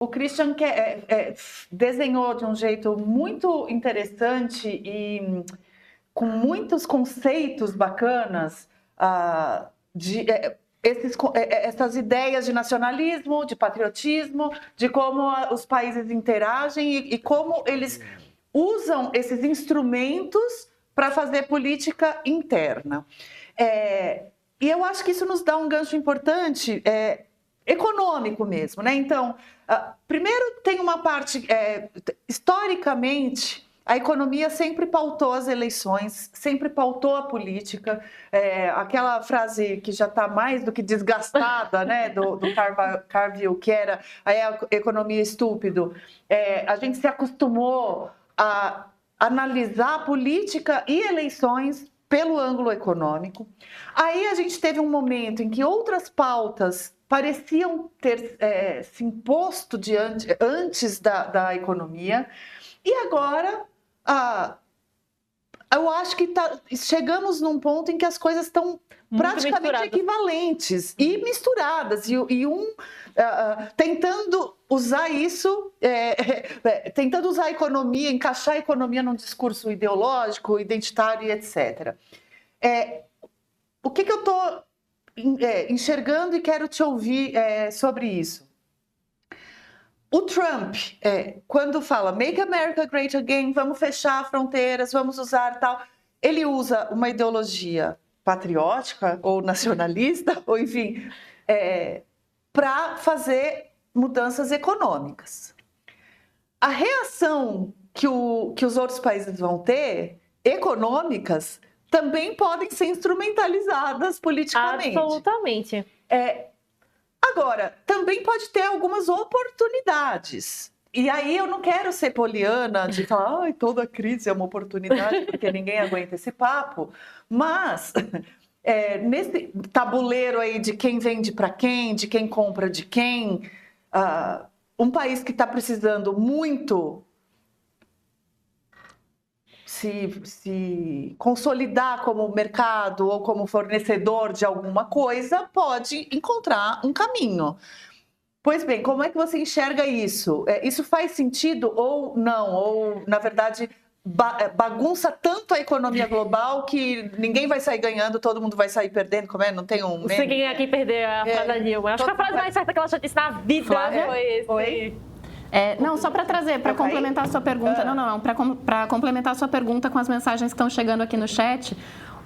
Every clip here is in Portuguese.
O Christian desenhou de um jeito muito interessante e com muitos conceitos bacanas essas ideias de nacionalismo, de patriotismo, de como os países interagem e como eles usam esses instrumentos para fazer política interna. E eu acho que isso nos dá um gancho importante, econômico mesmo, né? Então, primeiro tem uma parte, historicamente, a economia sempre pautou as eleições, sempre pautou a política. Aquela frase que já está mais do que desgastada, né, do Carville, que era a economia estúpido. A gente se acostumou a analisar política e eleições pelo ângulo econômico. Aí a gente teve um momento em que outras pautas pareciam ter se imposto antes da economia. E agora, eu acho que chegamos num ponto em que as coisas estão praticamente equivalentes e misturadas. E tentando usar isso, tentando usar a economia, encaixar a economia num discurso ideológico, identitário e etc. O que eu estou enxergando e quero te ouvir sobre isso? O Trump, quando fala Make America Great Again, vamos fechar fronteiras, vamos usar tal, ele usa uma ideologia patriótica ou nacionalista, ou enfim, para fazer mudanças econômicas. A reação que os outros países vão ter, econômicas, também podem ser instrumentalizadas politicamente. Absolutamente. Agora, também pode ter algumas oportunidades. E aí eu não quero ser poliana de falar toda crise é uma oportunidade, porque ninguém aguenta esse papo. Mas nesse tabuleiro aí de quem vende para quem, de quem compra de quem, um país que está precisando muito se consolidar como mercado ou como fornecedor de alguma coisa, pode encontrar um caminho. Pois bem, como é que você enxerga isso? Isso faz sentido ou não? Ou, na verdade, bagunça tanto a economia global que ninguém vai sair ganhando, todo mundo vai sair perdendo? Como é? Não tem um meme? Você quem aqui perder a frase da Dilma. Acho que a frase mais certa que ela já disse na vida foi esse. Oi? Não, só para trazer, para complementar a sua pergunta. Não, para complementar a sua pergunta com as mensagens que estão chegando aqui no chat.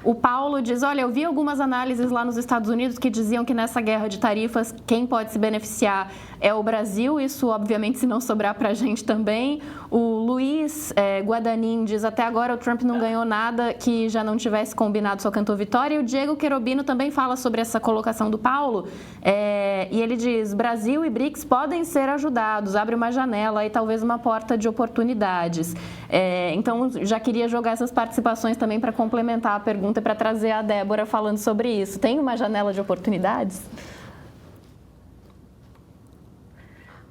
O Paulo diz, olha, eu vi algumas análises lá nos Estados Unidos que diziam que nessa guerra de tarifas, quem pode se beneficiar é o Brasil, isso obviamente se não sobrar para a gente também. O Luiz Guadanin diz, até agora o Trump não ganhou nada que já não tivesse combinado, só cantou vitória. E o Diego Querobino também fala sobre essa colocação do Paulo, e ele diz, Brasil e BRICS podem ser ajudados, abre uma janela e talvez uma porta de oportunidades. Então, já queria jogar essas participações também para complementar a pergunta e para trazer a Débora falando sobre isso. Tem uma janela de oportunidades?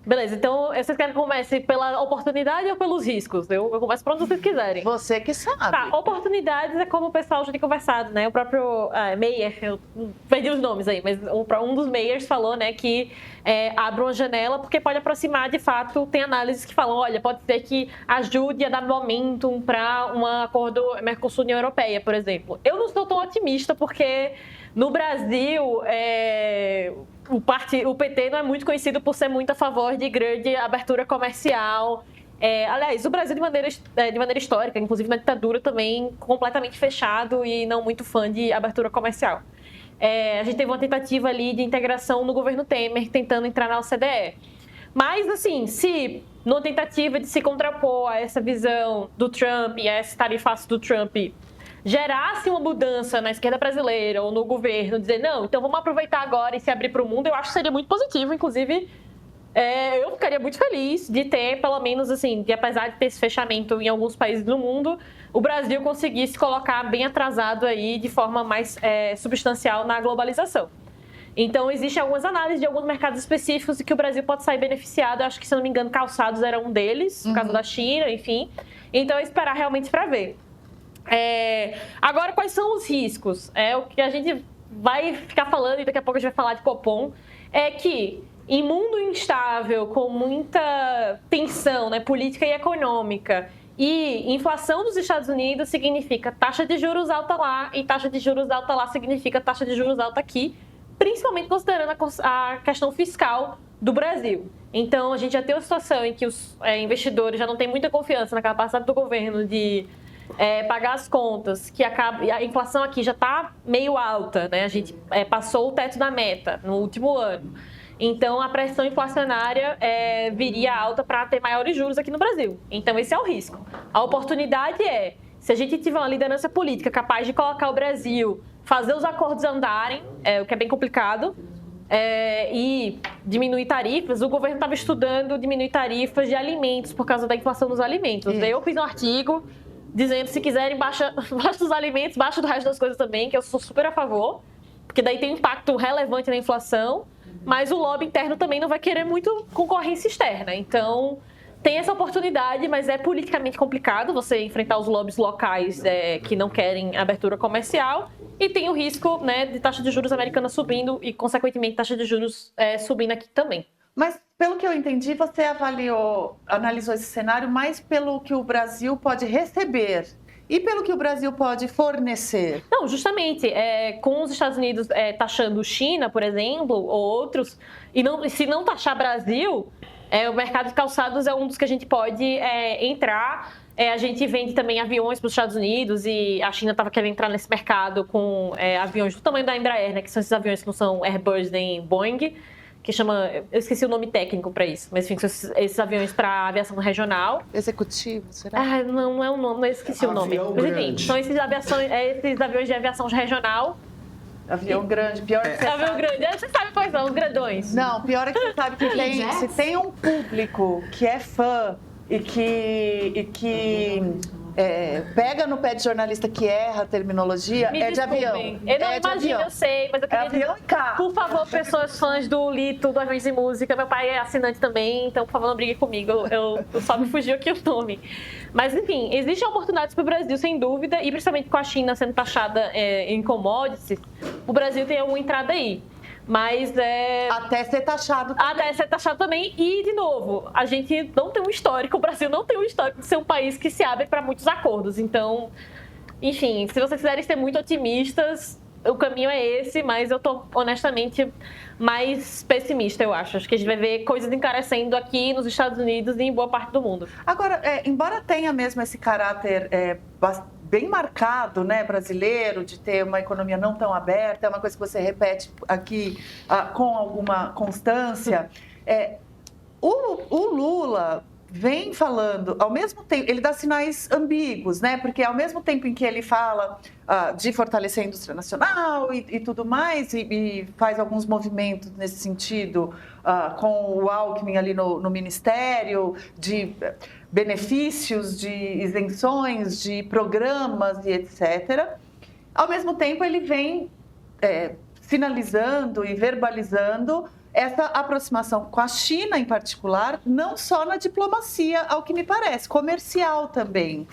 Beleza, então vocês querem que eu comece pela oportunidade ou pelos riscos? Eu começo para onde vocês quiserem. Você que sabe. Tá, oportunidades é como o pessoal já tem conversado, né? O próprio Meyer, eu perdi os nomes aí, mas um dos Meyers falou, né, que abre uma janela porque pode aproximar, de fato, tem análises que falam, olha, pode ser que ajude a dar momentum para um acordo Mercosul-União Europeia, por exemplo. Eu não estou tão otimista porque no Brasil, o PT não é muito conhecido por ser muito a favor de grande abertura comercial. Aliás, o Brasil, de maneira histórica, inclusive na ditadura, também completamente fechado e não muito fã de abertura comercial. A gente teve uma tentativa ali de integração no governo Temer, tentando entrar na OCDE. Mas, assim, se numa tentativa de se contrapor a essa visão do Trump e a esse tarifaço do Trump gerasse uma mudança na esquerda brasileira ou no governo, dizer, não, então vamos aproveitar agora e se abrir para o mundo, eu acho que seria muito positivo, inclusive, eu ficaria muito feliz de ter, pelo menos, assim, de apesar de ter esse fechamento em alguns países do mundo, o Brasil conseguisse colocar bem atrasado aí de forma mais substancial na globalização. Então, existem algumas análises de alguns mercados específicos e que o Brasil pode sair beneficiado. Eu acho que, se não me engano, calçados era um deles, no caso da China, enfim. Então, esperar realmente para ver. Agora, quais são os riscos? O que a gente vai ficar falando, e daqui a pouco a gente vai falar de Copom, é que em mundo instável, com muita tensão, né, política e econômica, e inflação dos Estados Unidos significa taxa de juros alta lá, e taxa de juros alta lá significa taxa de juros alta aqui, principalmente considerando a questão fiscal do Brasil. Então, a gente já tem uma situação em que os investidores já não têm muita confiança na capacidade do governo de pagar as contas, que a inflação aqui já está meio alta, né? A gente passou o teto da meta no último ano. Então, a pressão inflacionária viria alta para ter maiores juros aqui no Brasil. Então, esse é o risco. A oportunidade se a gente tiver uma liderança política capaz de colocar o Brasil, fazer os acordos andarem, o que é bem complicado, e diminuir tarifas. O governo estava estudando diminuir tarifas de alimentos por causa da inflação dos alimentos. Eu fiz um artigo dizendo, se quiserem, baixa dos alimentos, baixa do resto das coisas também, que eu sou super a favor, porque daí tem um impacto relevante na inflação, mas o lobby interno também não vai querer muito concorrência externa. Então, tem essa oportunidade, mas é politicamente complicado você enfrentar os lobbies locais que não querem abertura comercial, e tem o risco, né, de taxa de juros americana subindo e, consequentemente, taxa de juros subindo aqui também. Mas, pelo que eu entendi, você analisou esse cenário mais pelo que o Brasil pode receber e pelo que o Brasil pode fornecer. Não, justamente, com os Estados Unidos taxando China, por exemplo, ou outros, e se não taxar Brasil, o mercado de calçados é um dos que a gente pode entrar. A gente vende também aviões para os Estados Unidos, e a China estava querendo entrar nesse mercado com aviões do tamanho da Embraer, né, que são esses aviões que não são Airbus nem Boeing, que chama, eu esqueci o nome técnico para isso, mas enfim, são esses aviões para aviação regional. Executivo, será? Não é o nome, eu esqueci o nome. Mas enfim, são esses aviões de aviação regional. Avião grande, pior que você avião grande, você sabe quais são, os grandões. Não, pior é que você sabe que se tem um público que é fã e que pega no pé de jornalista que erra a terminologia, de avião. Eu não imagino, eu sei, mas eu queria avião e carro. Por favor, pessoas fãs do Lito, do Aviões e Música, meu pai é assinante também, então por favor não brigue comigo, eu só me fugiu aqui o nome. Mas enfim, existem oportunidades para o Brasil, sem dúvida, e principalmente com a China sendo taxada em commodities, o Brasil tem alguma entrada aí. Mas até ser taxado também. Até ser taxado também. E, de novo, a gente não tem um histórico, o Brasil não tem um histórico de ser um país que se abre para muitos acordos. Então, enfim, se vocês quiserem ser muito otimistas, o caminho é esse, mas eu tô, honestamente, mais pessimista, eu acho. Acho que a gente vai ver coisas encarecendo aqui nos Estados Unidos e em boa parte do mundo. Agora, embora tenha mesmo esse caráter bem marcado, né, brasileiro, de ter uma economia não tão aberta, é uma coisa que você repete aqui com alguma constância. O Lula vem falando, ao mesmo tempo, ele dá sinais ambíguos, né, porque ao mesmo tempo em que ele fala de fortalecer a indústria nacional e tudo mais, e faz alguns movimentos nesse sentido, com o Alckmin ali no ministério, de benefícios, de isenções, de programas e etc. Ao mesmo tempo, ele vem sinalizando e verbalizando essa aproximação com a China, em particular, não só na diplomacia, ao que me parece, comercial também.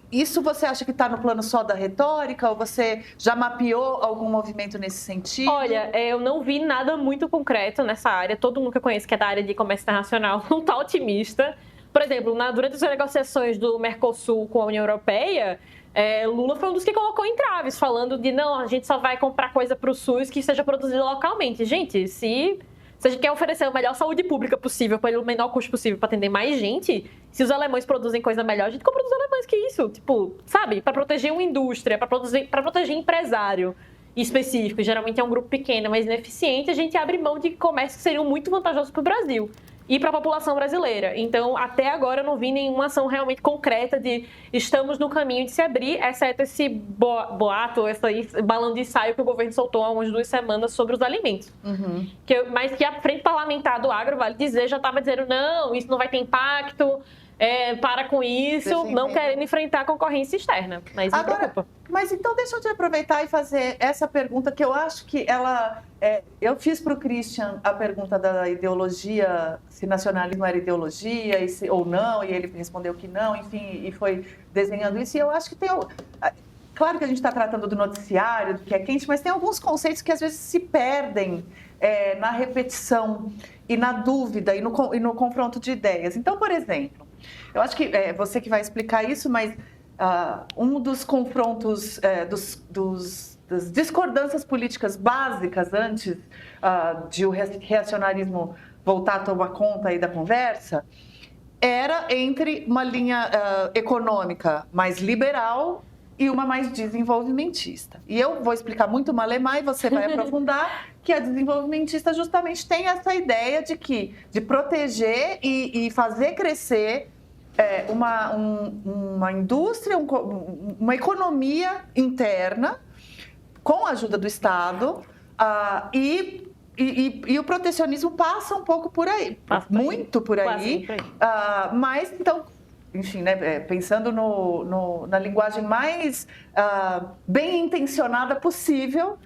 Isso você acha que está no plano só da retórica, ou você já mapeou algum movimento nesse sentido? Olha, eu não vi nada muito concreto nessa área. Todo mundo que eu conheço que é da área de comércio internacional não está otimista. Por exemplo, durante as negociações do Mercosul com a União Europeia, Lula foi um dos que colocou entraves, falando de não, a gente só vai comprar coisa para o SUS que seja produzida localmente. Gente, se a gente quer oferecer a melhor saúde pública possível para o menor custo possível para atender mais gente, se os alemães produzem coisa melhor, a gente compra dos alemães, que isso? Tipo, sabe? Para proteger uma indústria, para proteger empresário específico, geralmente é um grupo pequeno, mas ineficiente, a gente abre mão de comércios que seriam muito vantajosos para o Brasil e para a população brasileira. Então, até agora, eu não vi nenhuma ação realmente concreta de estamos no caminho de se abrir, exceto esse boato, esse balão de ensaio que o governo soltou há umas 2 semanas sobre os alimentos. Uhum. Mas que a frente parlamentar do agro, vale dizer, já estava dizendo não, isso não vai ter impacto, para com isso, não querendo enfrentar a concorrência externa. Mas me preocupa. Mas então deixa eu te aproveitar e fazer essa pergunta, que eu acho que ela... eu fiz para o Christian a pergunta da ideologia, se nacionalismo era ideologia ou não, e ele respondeu que não, enfim, e foi desenhando isso. E eu acho que Claro que a gente está tratando do noticiário, do que é quente, mas tem alguns conceitos que às vezes se perdem na repetição e na dúvida e no confronto de ideias. Então, por exemplo, eu acho que você que vai explicar isso, mas um dos confrontos, das discordâncias políticas básicas antes de o reacionarismo voltar a tomar conta aí da conversa, era entre uma linha econômica mais liberal e uma mais desenvolvimentista. E eu vou explicar muito malemar e você vai aprofundar que a desenvolvimentista justamente tem essa ideia de proteger e fazer crescer uma indústria, uma economia interna com a ajuda do Estado e o protecionismo passa um pouco por aí, muito por aí. Mas, então, enfim, né, pensando na linguagem mais bem intencionada possível,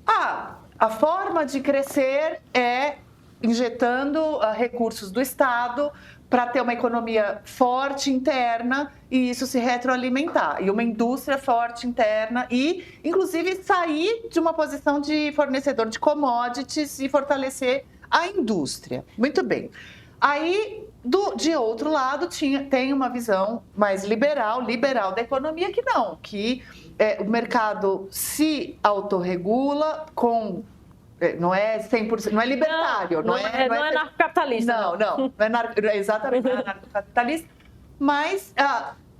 a forma de crescer é injetando recursos do Estado para ter uma economia forte interna e isso se retroalimentar. E uma indústria forte interna e, inclusive, sair de uma posição de fornecedor de commodities e fortalecer a indústria. Muito bem. Aí, de outro lado, tem uma visão mais liberal da economia que não, que o mercado se autorregula com... Não é 100%, não é libertário. Não é narcocapitalista. Não é exatamente, não é narcocapitalista. Mas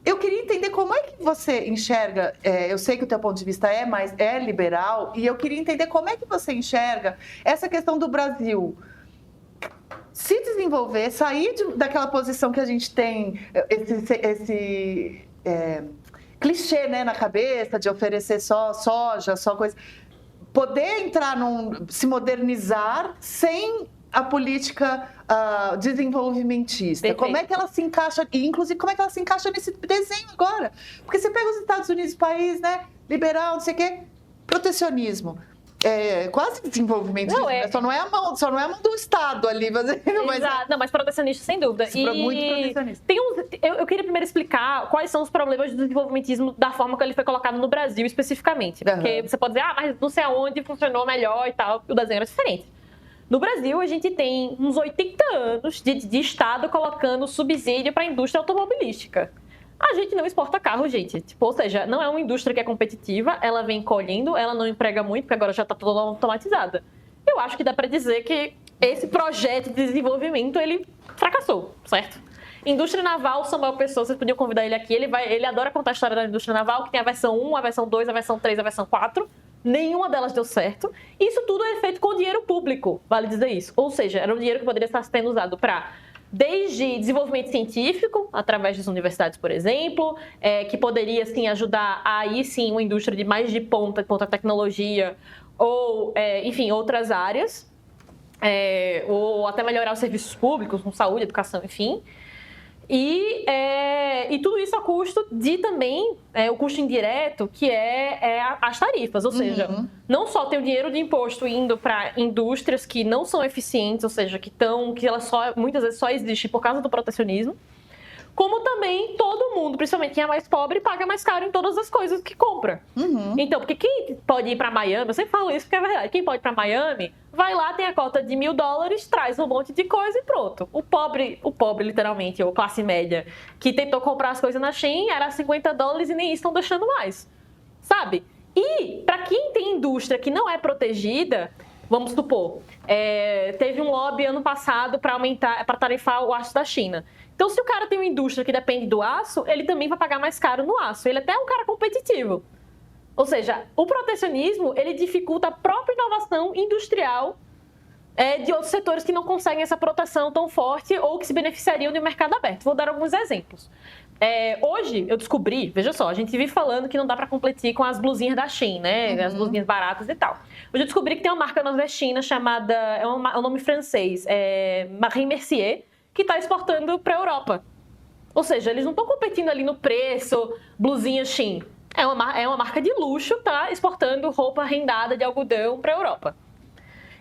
eu queria entender como é que você enxerga, eu sei que o teu ponto de vista é liberal, e eu queria entender como é que você enxerga essa questão do Brasil se desenvolver, sair daquela posição que a gente tem, esse clichê, né, na cabeça de oferecer só soja, só coisa... Poder entrar se modernizar sem a política desenvolvimentista. Perfeito. Como é que ela se encaixa, e inclusive como é que ela se encaixa nesse desenho agora? Porque você pega os Estados Unidos, país, né, liberal, não sei o quê, protecionismo. Quase desenvolvimento. Só não é a mão do Estado ali fazendo. Exato. Mas protecionista, sem dúvida. Muito protecionista. Eu queria primeiro explicar quais são os problemas do desenvolvimentismo da forma que ele foi colocado no Brasil, especificamente. Porque você pode dizer, mas não sei aonde funcionou melhor e tal, o desenho era diferente. No Brasil, a gente tem uns 80 anos de Estado colocando subsídio para a indústria automobilística. A gente não exporta carro, gente. Ou seja, não é uma indústria que é competitiva, ela vem colhendo, ela não emprega muito, porque agora já está toda automatizada. Eu acho que dá para dizer que esse projeto de desenvolvimento, ele fracassou, certo? Indústria naval, Samuel Pessoa, vocês podiam convidar ele aqui, ele adora contar a história da indústria naval, que tem a versão 1, a versão 2, a versão 3, a versão 4. Nenhuma delas deu certo. Isso tudo é feito com dinheiro público, vale dizer isso. Ou seja, era um dinheiro que poderia estar sendo usado para... Desde desenvolvimento científico, através das universidades, por exemplo, que poderia, sim, ajudar aí, sim, uma indústria de mais de ponta tecnologia, ou, enfim, outras áreas, ou até melhorar os serviços públicos, com saúde, educação, enfim. E tudo isso a custo de também, o custo indireto, que as tarifas. Ou seja, não só tem o dinheiro de imposto indo para indústrias que não são eficientes, ou seja, que elas muitas vezes só existem por causa do protecionismo, como também todo mundo, principalmente quem é mais pobre, paga mais caro em todas as coisas que compra. Então, porque quem pode ir para Miami, eu sempre falo isso porque é verdade, quem pode ir para Miami, vai lá, tem a cota de $1.000, traz um monte de coisa e pronto. O pobre literalmente, ou classe média, que tentou comprar as coisas na Shein, era $50 e nem isso estão deixando mais, sabe? E para quem tem indústria que não é protegida, vamos supor, teve um lobby ano passado para tarifar o aço da China. Então, se o cara tem uma indústria que depende do aço, ele também vai pagar mais caro no aço. Ele até é um cara competitivo. Ou seja, o protecionismo, ele dificulta a própria inovação industrial de outros setores que não conseguem essa proteção tão forte ou que se beneficiariam do mercado aberto. Vou dar alguns exemplos. Hoje, eu descobri, veja só, a gente vive falando que não dá para competir com as blusinhas da Shein, né? As blusinhas baratas e tal. Hoje eu descobri que tem uma marca nordestina chamada, é um nome francês, Marie Mercier, que está exportando para a Europa. Ou seja, eles não estão competindo ali no preço, blusinha Shein. É uma marca de luxo, tá exportando roupa rendada de algodão para a Europa.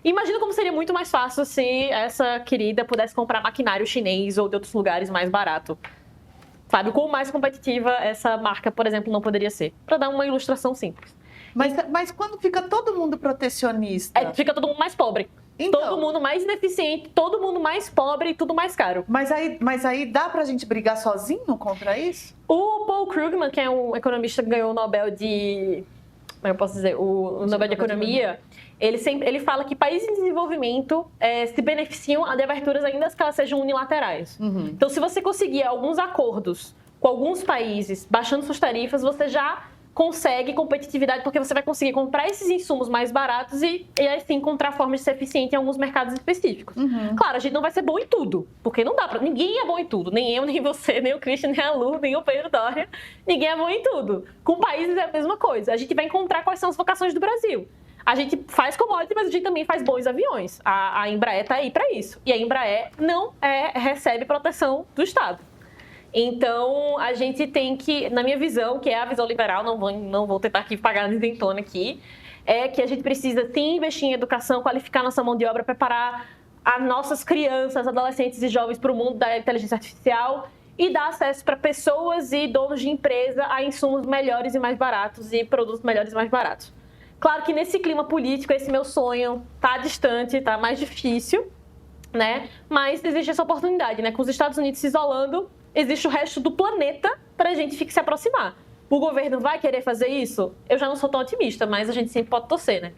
Imagina como seria muito mais fácil se essa querida pudesse comprar maquinário chinês ou de outros lugares mais barato. Sabe, quão mais competitiva essa marca, por exemplo, não poderia ser? Para dar uma ilustração simples. Mas quando fica todo mundo protecionista... Fica todo mundo mais pobre. Então. Todo mundo mais ineficiente, todo mundo mais pobre e tudo mais caro. Mas aí dá pra gente brigar sozinho contra isso? O Paul Krugman, que é um economista que ganhou o Nobel de... Como eu posso dizer? O Nobel de Economia, ele fala que países em desenvolvimento se beneficiam de aberturas ainda que elas sejam unilaterais. Então, se você conseguir alguns acordos com alguns países, baixando suas tarifas, você já consegue competitividade, porque você vai conseguir comprar esses insumos mais baratos e assim encontrar formas de ser eficiente em alguns mercados específicos. Claro, a gente não vai ser bom em tudo, porque não dá pra... Ninguém é bom em tudo, nem eu, nem você, nem o Christian, nem a Lu, nem o Pedro Doria. Ninguém é bom em tudo. Com países é a mesma coisa. A gente vai encontrar quais são as vocações do Brasil. A gente faz commodity, mas a gente também faz bons aviões. A Embraer tá aí pra isso. E a Embraer não recebe proteção do Estado. Então, a gente tem que, na minha visão, que é a visão liberal, não vou tentar aqui pagar a isentona aqui, é que a gente precisa sim investir em educação, qualificar nossa mão de obra, preparar as nossas crianças, adolescentes e jovens para o mundo da inteligência artificial e dar acesso para pessoas e donos de empresa a insumos melhores e mais baratos e produtos melhores e mais baratos. Claro que nesse clima político, esse meu sonho tá distante, tá mais difícil, né? Mas existe essa oportunidade, né? Com os Estados Unidos se isolando, existe o resto do planeta para a gente se aproximar. O governo vai querer fazer isso? Eu já não sou tão otimista, mas a gente sempre pode torcer, né?